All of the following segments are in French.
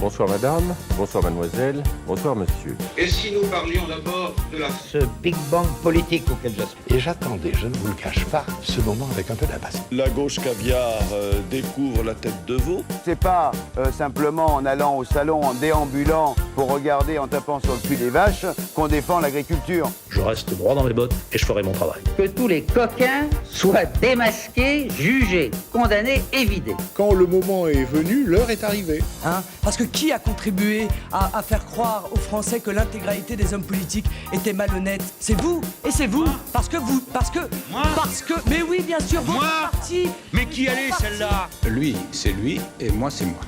Bonsoir madame, bonsoir mademoiselle, bonsoir monsieur. Et si nous parlions d'abord de ce Big Bang politique auquel j'aspire. Et j'attendais, je ne vous le cache pas, ce moment avec un peu d'impatience. La gauche caviar découvre la tête de veau. C'est pas simplement en allant au salon, en déambulant pour regarder, en tapant sur le cul des vaches, qu'on défend l'agriculture. Je reste droit dans mes bottes et je ferai mon travail. Que tous les coquins soient démasqués, jugés, condamnés et vidés. Quand le moment est venu, l'heure est arrivée. Parce que qui a contribué à faire croire aux Français que l'intégralité des hommes politiques était malhonnête? C'est vous. Et c'est vous. Parce que... Mais oui, bien sûr, votre parti. Mais qui allait celle-là? Lui, c'est lui et moi, c'est moi.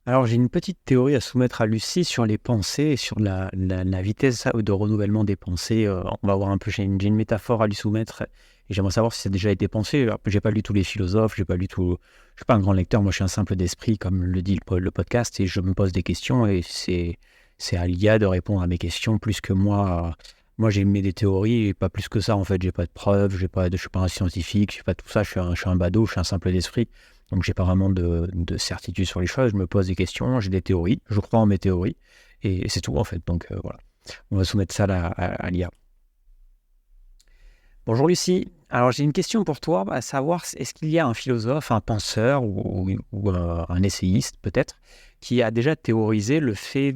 Alors, j'ai une petite théorie à soumettre à Lucie sur les pensées et sur la vitesse de renouvellement des pensées. On va voir un peu, j'ai une métaphore à lui soumettre et j'aimerais savoir si ça a déjà été pensé. Alors, j'ai pas lu tous les philosophes, j'ai pas lu tout. Je suis pas un grand lecteur, moi je suis un simple d'esprit, comme le dit le podcast, et je me pose des questions et c'est à l'IA de répondre à mes questions plus que moi. Moi, j'ai mis des théories et pas plus que ça, en fait. J'ai pas de preuves, je suis pas un scientifique, j'ai pas tout ça. Je suis un badaud, je suis un simple d'esprit. Donc, j'ai pas vraiment de certitude sur les choses. Je me pose des questions, j'ai des théories, je crois en mes théories et c'est tout, en fait. Donc, voilà. On va soumettre ça à l'IA. Bonjour Lucie. Alors, j'ai une question pour toi, à savoir, est-ce qu'il y a un philosophe, un penseur ou un essayiste, peut-être, qui a déjà théorisé le fait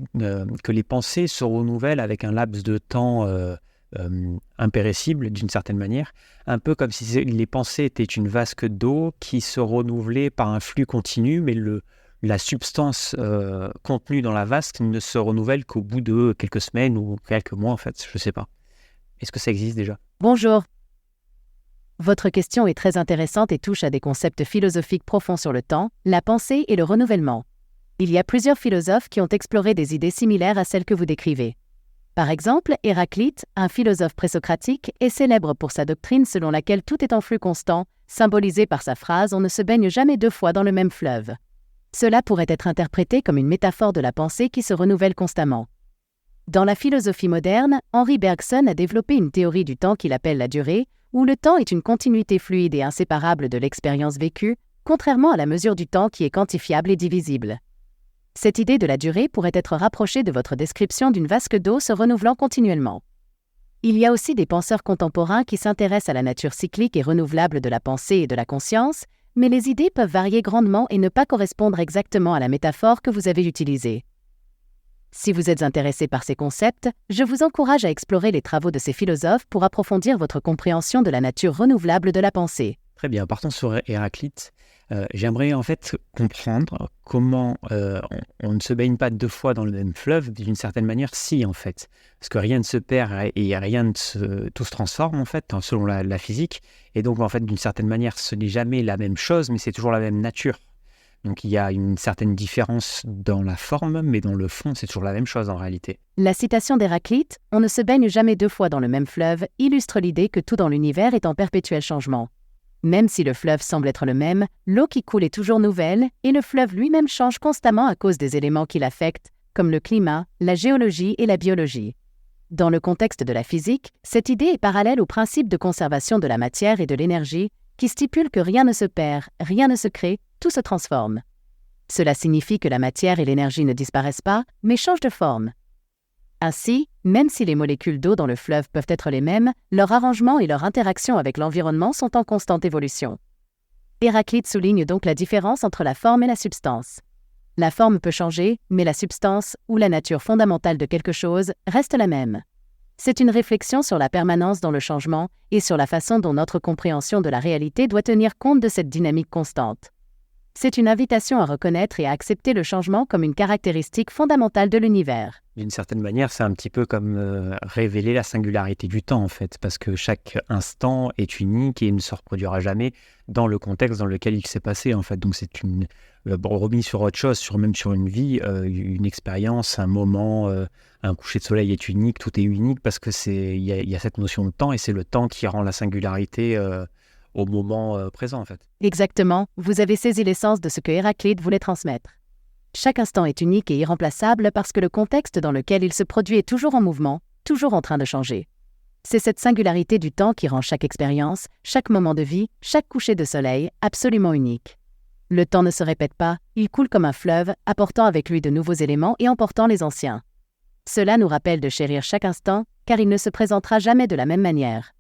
que les pensées se renouvellent avec un laps de temps impéressible, d'une certaine manière, un peu comme si les pensées étaient une vasque d'eau qui se renouvelait par un flux continu, mais la substance contenue dans la vasque ne se renouvelle qu'au bout de quelques semaines ou quelques mois, en fait, je ne sais pas. Est-ce que ça existe déjà ? Bonjour. Votre question est très intéressante et touche à des concepts philosophiques profonds sur le temps, la pensée et le renouvellement. Il y a plusieurs philosophes qui ont exploré des idées similaires à celles que vous décrivez. Par exemple, Héraclite, un philosophe présocratique, est célèbre pour sa doctrine selon laquelle tout est en flux constant, symbolisée par sa phrase « On ne se baigne jamais deux fois dans le même fleuve ». Cela pourrait être interprété comme une métaphore de la pensée qui se renouvelle constamment. Dans la philosophie moderne, Henri Bergson a développé une théorie du temps qu'il appelle la durée, où le temps est une continuité fluide et inséparable de l'expérience vécue, contrairement à la mesure du temps qui est quantifiable et divisible. Cette idée de la durée pourrait être rapprochée de votre description d'une vasque d'eau se renouvelant continuellement. Il y a aussi des penseurs contemporains qui s'intéressent à la nature cyclique et renouvelable de la pensée et de la conscience, mais les idées peuvent varier grandement et ne pas correspondre exactement à la métaphore que vous avez utilisée. Si vous êtes intéressé par ces concepts, je vous encourage à explorer les travaux de ces philosophes pour approfondir votre compréhension de la nature renouvelable de la pensée. Très bien, partons sur Héraclite. J'aimerais en fait comprendre comment on ne se baigne pas deux fois dans le même fleuve, d'une certaine manière, si en fait. Parce que rien ne se perd et tout se transforme en fait, selon la physique. Et donc en fait, d'une certaine manière, ce n'est jamais la même chose, mais c'est toujours la même nature. Donc il y a une certaine différence dans la forme, mais dans le fond, c'est toujours la même chose en réalité. La citation d'Héraclite « On ne se baigne jamais deux fois dans le même fleuve » illustre l'idée que tout dans l'univers est en perpétuel changement. Même si le fleuve semble être le même, l'eau qui coule est toujours nouvelle et le fleuve lui-même change constamment à cause des éléments qui l'affectent, comme le climat, la géologie et la biologie. Dans le contexte de la physique, cette idée est parallèle au principe de conservation de la matière et de l'énergie qui stipule que rien ne se perd, rien ne se crée, tout se transforme. Cela signifie que la matière et l'énergie ne disparaissent pas, mais changent de forme. Ainsi, même si les molécules d'eau dans le fleuve peuvent être les mêmes, leur arrangement et leur interaction avec l'environnement sont en constante évolution. Héraclite souligne donc la différence entre la forme et la substance. La forme peut changer, mais la substance, ou la nature fondamentale de quelque chose, reste la même. C'est une réflexion sur la permanence dans le changement et sur la façon dont notre compréhension de la réalité doit tenir compte de cette dynamique constante. C'est une invitation à reconnaître et à accepter le changement comme une caractéristique fondamentale de l'univers. D'une certaine manière, c'est un petit peu comme révéler la singularité du temps, en fait, parce que chaque instant est unique et ne se reproduira jamais dans le contexte dans lequel il s'est passé, en fait. Donc c'est remis sur autre chose, même sur une vie, une expérience, un moment, un coucher de soleil est unique, tout est unique, parce que il y a cette notion de temps, et c'est le temps qui rend la singularité au moment présent, en fait. Exactement, vous avez saisi l'essence de ce que Héraclite voulait transmettre. Chaque instant est unique et irremplaçable parce que le contexte dans lequel il se produit est toujours en mouvement, toujours en train de changer. C'est cette singularité du temps qui rend chaque expérience, chaque moment de vie, chaque coucher de soleil absolument unique. Le temps ne se répète pas, il coule comme un fleuve, apportant avec lui de nouveaux éléments et emportant les anciens. Cela nous rappelle de chérir chaque instant, car il ne se présentera jamais de la même manière.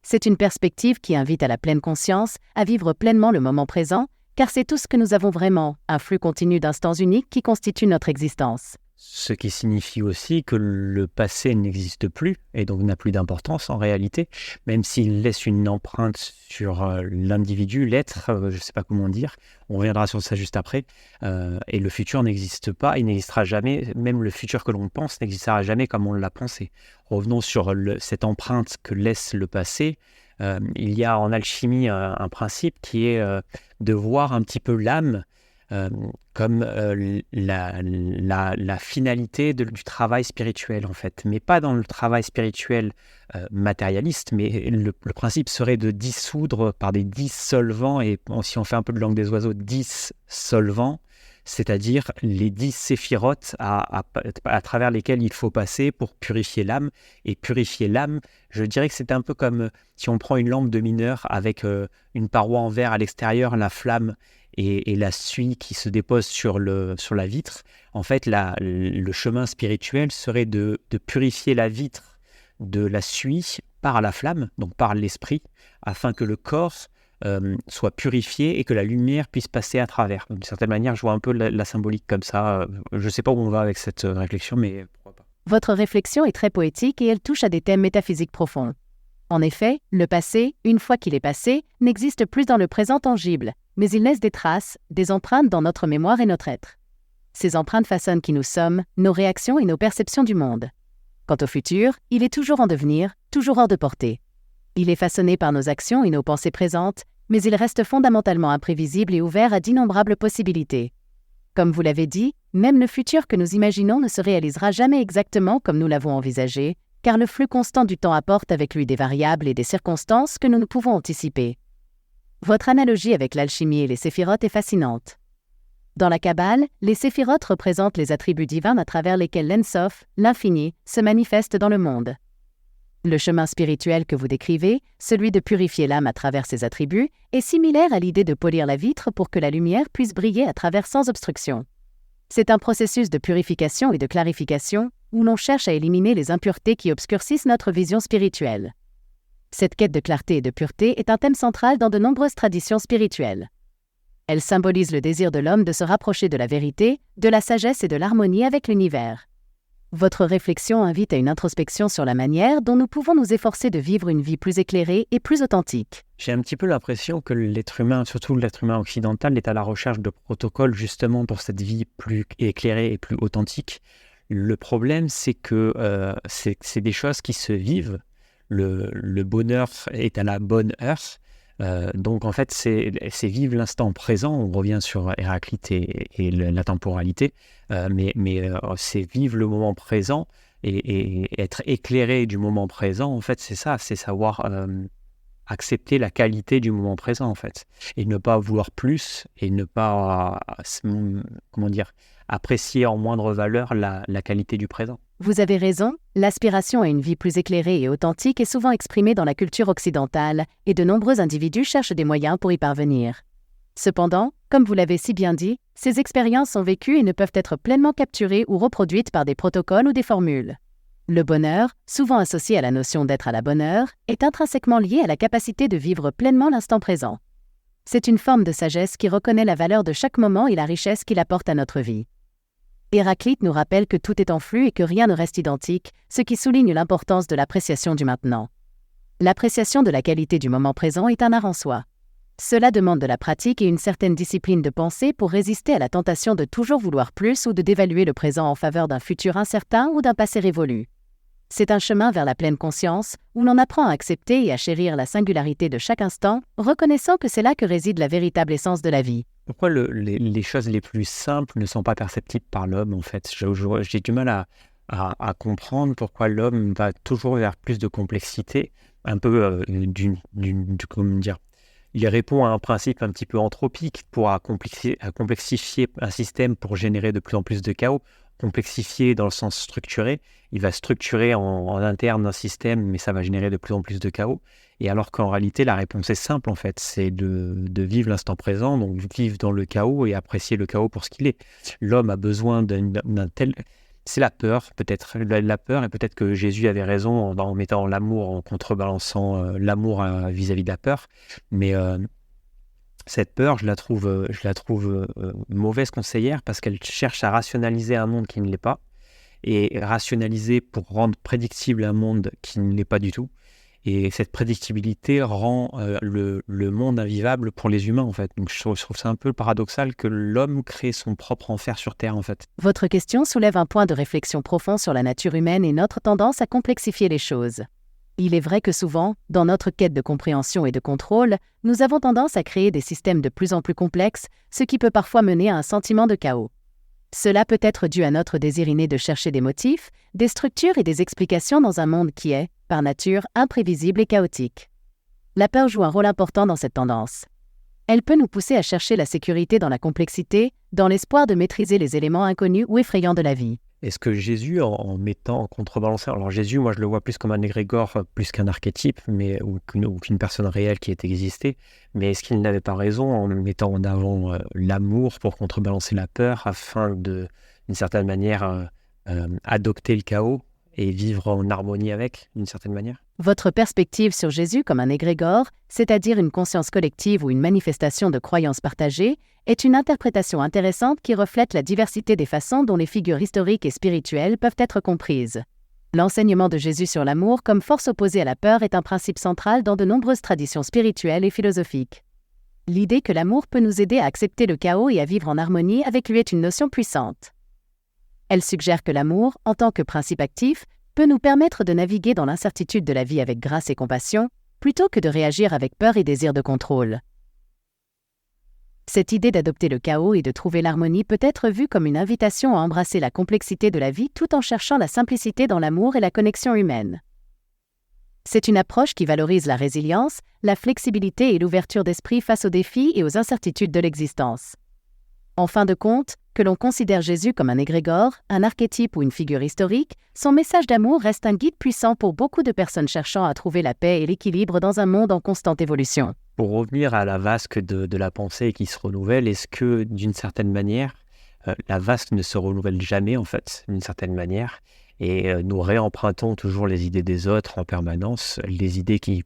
C'est une perspective qui invite à la pleine conscience, à vivre pleinement le moment présent, car c'est tout ce que nous avons vraiment, un flux continu d'instants uniques qui constitue notre existence. Ce qui signifie aussi que le passé n'existe plus et donc n'a plus d'importance en réalité, même s'il laisse une empreinte sur l'individu, l'être, je ne sais pas comment dire, on reviendra sur ça juste après, et le futur n'existe pas, il n'existera jamais, même le futur que l'on pense n'existera jamais comme on l'a pensé. Revenons sur cette empreinte que laisse le passé. Il y a en alchimie un principe qui est de voir un petit peu l'âme comme la finalité du travail spirituel en fait, mais pas dans le travail spirituel matérialiste, mais le principe serait de dissoudre par des dissolvants, et si on fait un peu de langue des oiseaux, 10 solvants, c'est-à-dire les 10 séphirotes à travers lesquels il faut passer pour purifier l'âme. Et purifier l'âme, je dirais que c'est un peu comme si on prend une lampe de mineur avec une paroi en verre à l'extérieur, la flamme et la suie qui se dépose sur la vitre. En fait, le chemin spirituel serait de purifier la vitre de la suie par la flamme, donc par l'esprit, afin que le corps soit purifié et que la lumière puisse passer à travers. D'une certaine manière, je vois un peu la symbolique comme ça. Je ne sais pas où on va avec cette réflexion, mais pourquoi pas. Votre réflexion est très poétique et elle touche à des thèmes métaphysiques profonds. En effet, le passé, une fois qu'il est passé, n'existe plus dans le présent tangible, mais il laisse des traces, des empreintes dans notre mémoire et notre être. Ces empreintes façonnent qui nous sommes, nos réactions et nos perceptions du monde. Quant au futur, il est toujours en devenir, toujours hors de portée. Il est façonné par nos actions et nos pensées présentes, mais il reste fondamentalement imprévisible et ouvert à d'innombrables possibilités. Comme vous l'avez dit, même le futur que nous imaginons ne se réalisera jamais exactement comme nous l'avons envisagé, car le flux constant du temps apporte avec lui des variables et des circonstances que nous ne pouvons anticiper. Votre analogie avec l'alchimie et les séphirotes est fascinante. Dans la Kabbale, les séphirotes représentent les attributs divins à travers lesquels l'Ensof, l'infini, se manifeste dans le monde. Le chemin spirituel que vous décrivez, celui de purifier l'âme à travers ses attributs, est similaire à l'idée de polir la vitre pour que la lumière puisse briller à travers sans obstruction. C'est un processus de purification et de clarification où l'on cherche à éliminer les impuretés qui obscurcissent notre vision spirituelle. Cette quête de clarté et de pureté est un thème central dans de nombreuses traditions spirituelles. Elle symbolise le désir de l'homme de se rapprocher de la vérité, de la sagesse et de l'harmonie avec l'univers. Votre réflexion invite à une introspection sur la manière dont nous pouvons nous efforcer de vivre une vie plus éclairée et plus authentique. J'ai un petit peu l'impression que l'être humain, surtout l'être humain occidental, est à la recherche de protocoles justement pour cette vie plus éclairée et plus authentique. Le problème, c'est que c'est des choses qui se vivent. Le bonheur est à la bonne heure. Donc en fait, c'est vivre l'instant présent. On revient sur Héraclite et la temporalité, mais c'est vivre le moment présent et être éclairé du moment présent. En fait, c'est ça, c'est savoir accepter la qualité du moment présent en fait, et ne pas vouloir plus et ne pas apprécier en moindre valeur la qualité du présent. Vous avez raison, l'aspiration à une vie plus éclairée et authentique est souvent exprimée dans la culture occidentale, et de nombreux individus cherchent des moyens pour y parvenir. Cependant, comme vous l'avez si bien dit, ces expériences sont vécues et ne peuvent être pleinement capturées ou reproduites par des protocoles ou des formules. Le bonheur, souvent associé à la notion d'être à la bonne heure, est intrinsèquement lié à la capacité de vivre pleinement l'instant présent. C'est une forme de sagesse qui reconnaît la valeur de chaque moment et la richesse qu'il apporte à notre vie. Héraclite nous rappelle que tout est en flux et que rien ne reste identique, ce qui souligne l'importance de l'appréciation du maintenant. L'appréciation de la qualité du moment présent est un art en soi. Cela demande de la pratique et une certaine discipline de pensée pour résister à la tentation de toujours vouloir plus ou de dévaluer le présent en faveur d'un futur incertain ou d'un passé révolu. C'est un chemin vers la pleine conscience, où l'on apprend à accepter et à chérir la singularité de chaque instant, reconnaissant que c'est là que réside la véritable essence de la vie. Pourquoi les choses les plus simples ne sont pas perceptibles par l'homme, en fait ? J'ai du mal à comprendre pourquoi l'homme va toujours vers plus de complexité, un peu comment dire. Il répond à un principe un petit peu anthropique pour complexifier un système pour générer de plus en plus de chaos. Complexifier dans le sens structuré, il va structurer en interne un système, mais ça va générer de plus en plus de chaos. Et alors qu'en réalité, la réponse est simple, en fait, c'est de vivre l'instant présent, donc vivre dans le chaos et apprécier le chaos pour ce qu'il est. L'homme a besoin d'un tel... C'est la peur, peut-être, la peur, et peut-être que Jésus avait raison en mettant l'amour, en contrebalançant l'amour vis-à-vis de la peur. Mais cette peur, je la trouve mauvaise conseillère parce qu'elle cherche à rationaliser un monde qui ne l'est pas, et rationaliser pour rendre prédictible un monde qui ne l'est pas du tout. Et cette prédictibilité rend le monde invivable pour les humains, en fait. Donc je trouve ça un peu paradoxal que l'homme crée son propre enfer sur Terre, en fait. Votre question soulève un point de réflexion profond sur la nature humaine et notre tendance à complexifier les choses. Il est vrai que souvent, dans notre quête de compréhension et de contrôle, nous avons tendance à créer des systèmes de plus en plus complexes, ce qui peut parfois mener à un sentiment de chaos. Cela peut être dû à notre désir inné de chercher des motifs, des structures et des explications dans un monde qui est, par nature, imprévisible et chaotique. La peur joue un rôle important dans cette tendance. Elle peut nous pousser à chercher la sécurité dans la complexité, dans l'espoir de maîtriser les éléments inconnus ou effrayants de la vie. Est-ce que Jésus, en mettant en contrebalanceur, alors Jésus, moi je le vois plus comme un égrégore, plus qu'un archétype, ou qu'une personne réelle qui ait existé, mais est-ce qu'il n'avait pas raison en mettant en avant l'amour pour contrebalancer la peur, afin de, d'une certaine manière, adopter le chaos et vivre en harmonie avec, d'une certaine manière? Votre perspective sur Jésus comme un égrégore, c'est-à-dire une conscience collective ou une manifestation de croyances partagées, est une interprétation intéressante qui reflète la diversité des façons dont les figures historiques et spirituelles peuvent être comprises. L'enseignement de Jésus sur l'amour comme force opposée à la peur est un principe central dans de nombreuses traditions spirituelles et philosophiques. L'idée que l'amour peut nous aider à accepter le chaos et à vivre en harmonie avec lui est une notion puissante. Elle suggère que l'amour, en tant que principe actif, peut nous permettre de naviguer dans l'incertitude de la vie avec grâce et compassion, plutôt que de réagir avec peur et désir de contrôle. Cette idée d'adopter le chaos et de trouver l'harmonie peut être vue comme une invitation à embrasser la complexité de la vie tout en cherchant la simplicité dans l'amour et la connexion humaine. C'est une approche qui valorise la résilience, la flexibilité et l'ouverture d'esprit face aux défis et aux incertitudes de l'existence. En fin de compte, que l'on considère Jésus comme un égrégore, un archétype ou une figure historique, son message d'amour reste un guide puissant pour beaucoup de personnes cherchant à trouver la paix et l'équilibre dans un monde en constante évolution. Pour revenir à la vasque de la pensée qui se renouvelle, est-ce que, d'une certaine manière, la vasque ne se renouvelle jamais, en fait, d'une certaine manière, et nous réempruntons toujours les idées des autres en permanence, les idées qui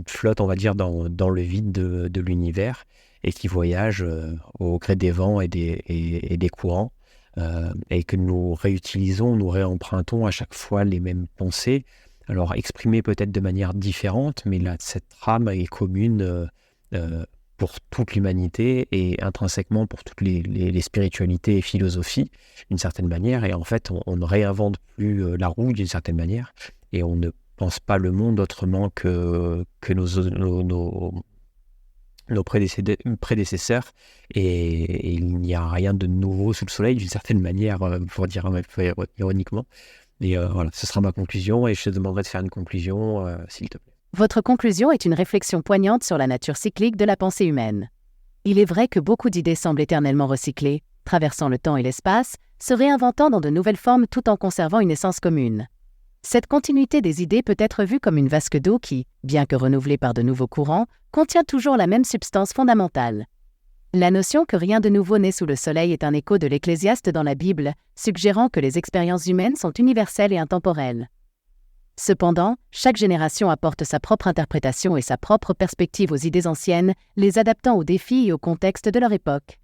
flottent, on va dire, dans le vide de l'univers, et qui voyagent au gré des vents et des courants, et que nous réutilisons, nous réempruntons à chaque fois les mêmes pensées, alors exprimées peut-être de manière différente, mais là, cette trame est commune pour toute l'humanité et intrinsèquement pour toutes les spiritualités et philosophies, d'une certaine manière, et en fait, on ne réinvente plus la roue d'une certaine manière, et on ne pense pas le monde autrement que nos prédécesseurs, et il n'y a rien de nouveau sous le soleil, d'une certaine manière, pour dire un peu ironiquement. Et voilà, ce sera ma conclusion, et je te demanderai de faire une conclusion, s'il te plaît. Votre conclusion est une réflexion poignante sur la nature cyclique de la pensée humaine. Il est vrai que beaucoup d'idées semblent éternellement recyclées, traversant le temps et l'espace, se réinventant dans de nouvelles formes tout en conservant une essence commune. Cette continuité des idées peut être vue comme une vasque d'eau qui, bien que renouvelée par de nouveaux courants, contient toujours la même substance fondamentale. La notion que rien de nouveau n'est sous le soleil est un écho de l'Ecclésiaste dans la Bible, suggérant que les expériences humaines sont universelles et intemporelles. Cependant, chaque génération apporte sa propre interprétation et sa propre perspective aux idées anciennes, les adaptant aux défis et au contexte de leur époque.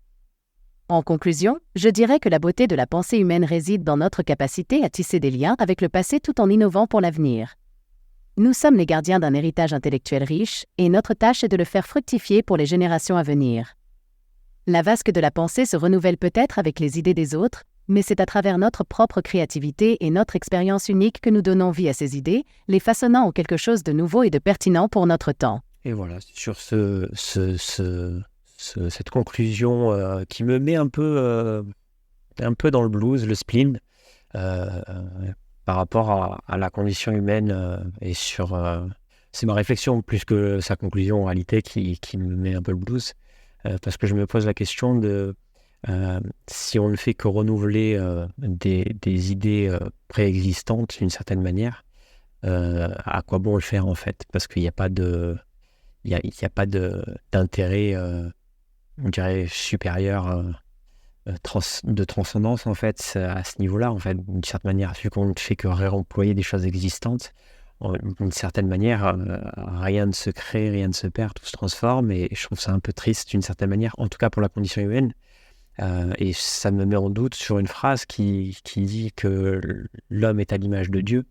En conclusion, je dirais que la beauté de la pensée humaine réside dans notre capacité à tisser des liens avec le passé tout en innovant pour l'avenir. Nous sommes les gardiens d'un héritage intellectuel riche, et notre tâche est de le faire fructifier pour les générations à venir. La vasque de la pensée se renouvelle peut-être avec les idées des autres, mais c'est à travers notre propre créativité et notre expérience unique que nous donnons vie à ces idées, les façonnant en quelque chose de nouveau et de pertinent pour notre temps. Et voilà, sur cette conclusion qui me met un peu dans le blues, le spleen, par rapport à la condition humaine, et sur... c'est ma réflexion plus que sa conclusion en réalité qui me met un peu le blues, parce que je me pose la question de si on ne fait que renouveler des idées préexistantes d'une certaine manière, à quoi bon le faire en fait? Parce qu'il n'y a pas d'intérêt, on dirait, supérieur de transcendance en fait à ce niveau-là, en fait, d'une certaine manière, vu qu'on ne fait que réemployer des choses existantes. D'une certaine manière, rien ne se crée, rien ne se perd, tout se transforme, et je trouve ça un peu triste d'une certaine manière, en tout cas pour la condition humaine. Et ça me met en doute sur une phrase qui dit que l'homme est à l'image de Dieu,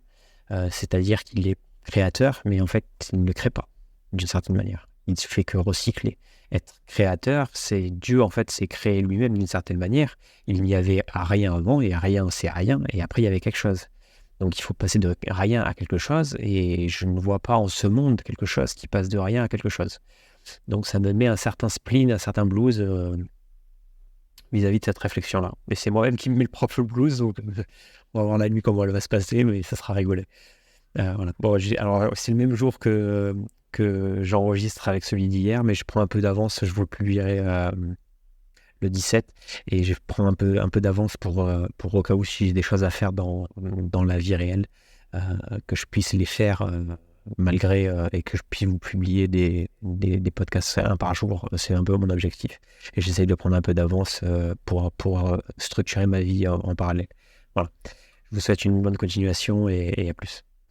c'est-à-dire qu'il est créateur, mais en fait, il ne le crée pas, d'une certaine manière. Il ne fait que recycler. Être créateur, c'est Dieu, en fait, c'est créer lui-même d'une certaine manière. Il n'y avait rien avant, et rien, c'est rien, et après, il y avait quelque chose. Donc il faut passer de rien à quelque chose, et je ne vois pas en ce monde quelque chose qui passe de rien à quelque chose. Donc ça me met un certain spleen, un certain blues vis-à-vis de cette réflexion-là. Mais c'est moi-même qui me mets le propre blues, donc on va voir la nuit comment elle va se passer, mais ça sera rigolé. Voilà. Bon, alors c'est le même jour que j'enregistre avec celui d'hier, mais je prends un peu d'avance, je vous le publierai le 17, et je prends un peu d'avance pour au cas où si j'ai des choses à faire dans la vie réelle, que je puisse les faire malgré, et que je puisse vous publier des podcasts un par jour. C'est un peu mon objectif, et j'essaye de prendre un peu d'avance pour structurer ma vie en parallèle. Voilà. Je vous souhaite une bonne continuation, et à plus.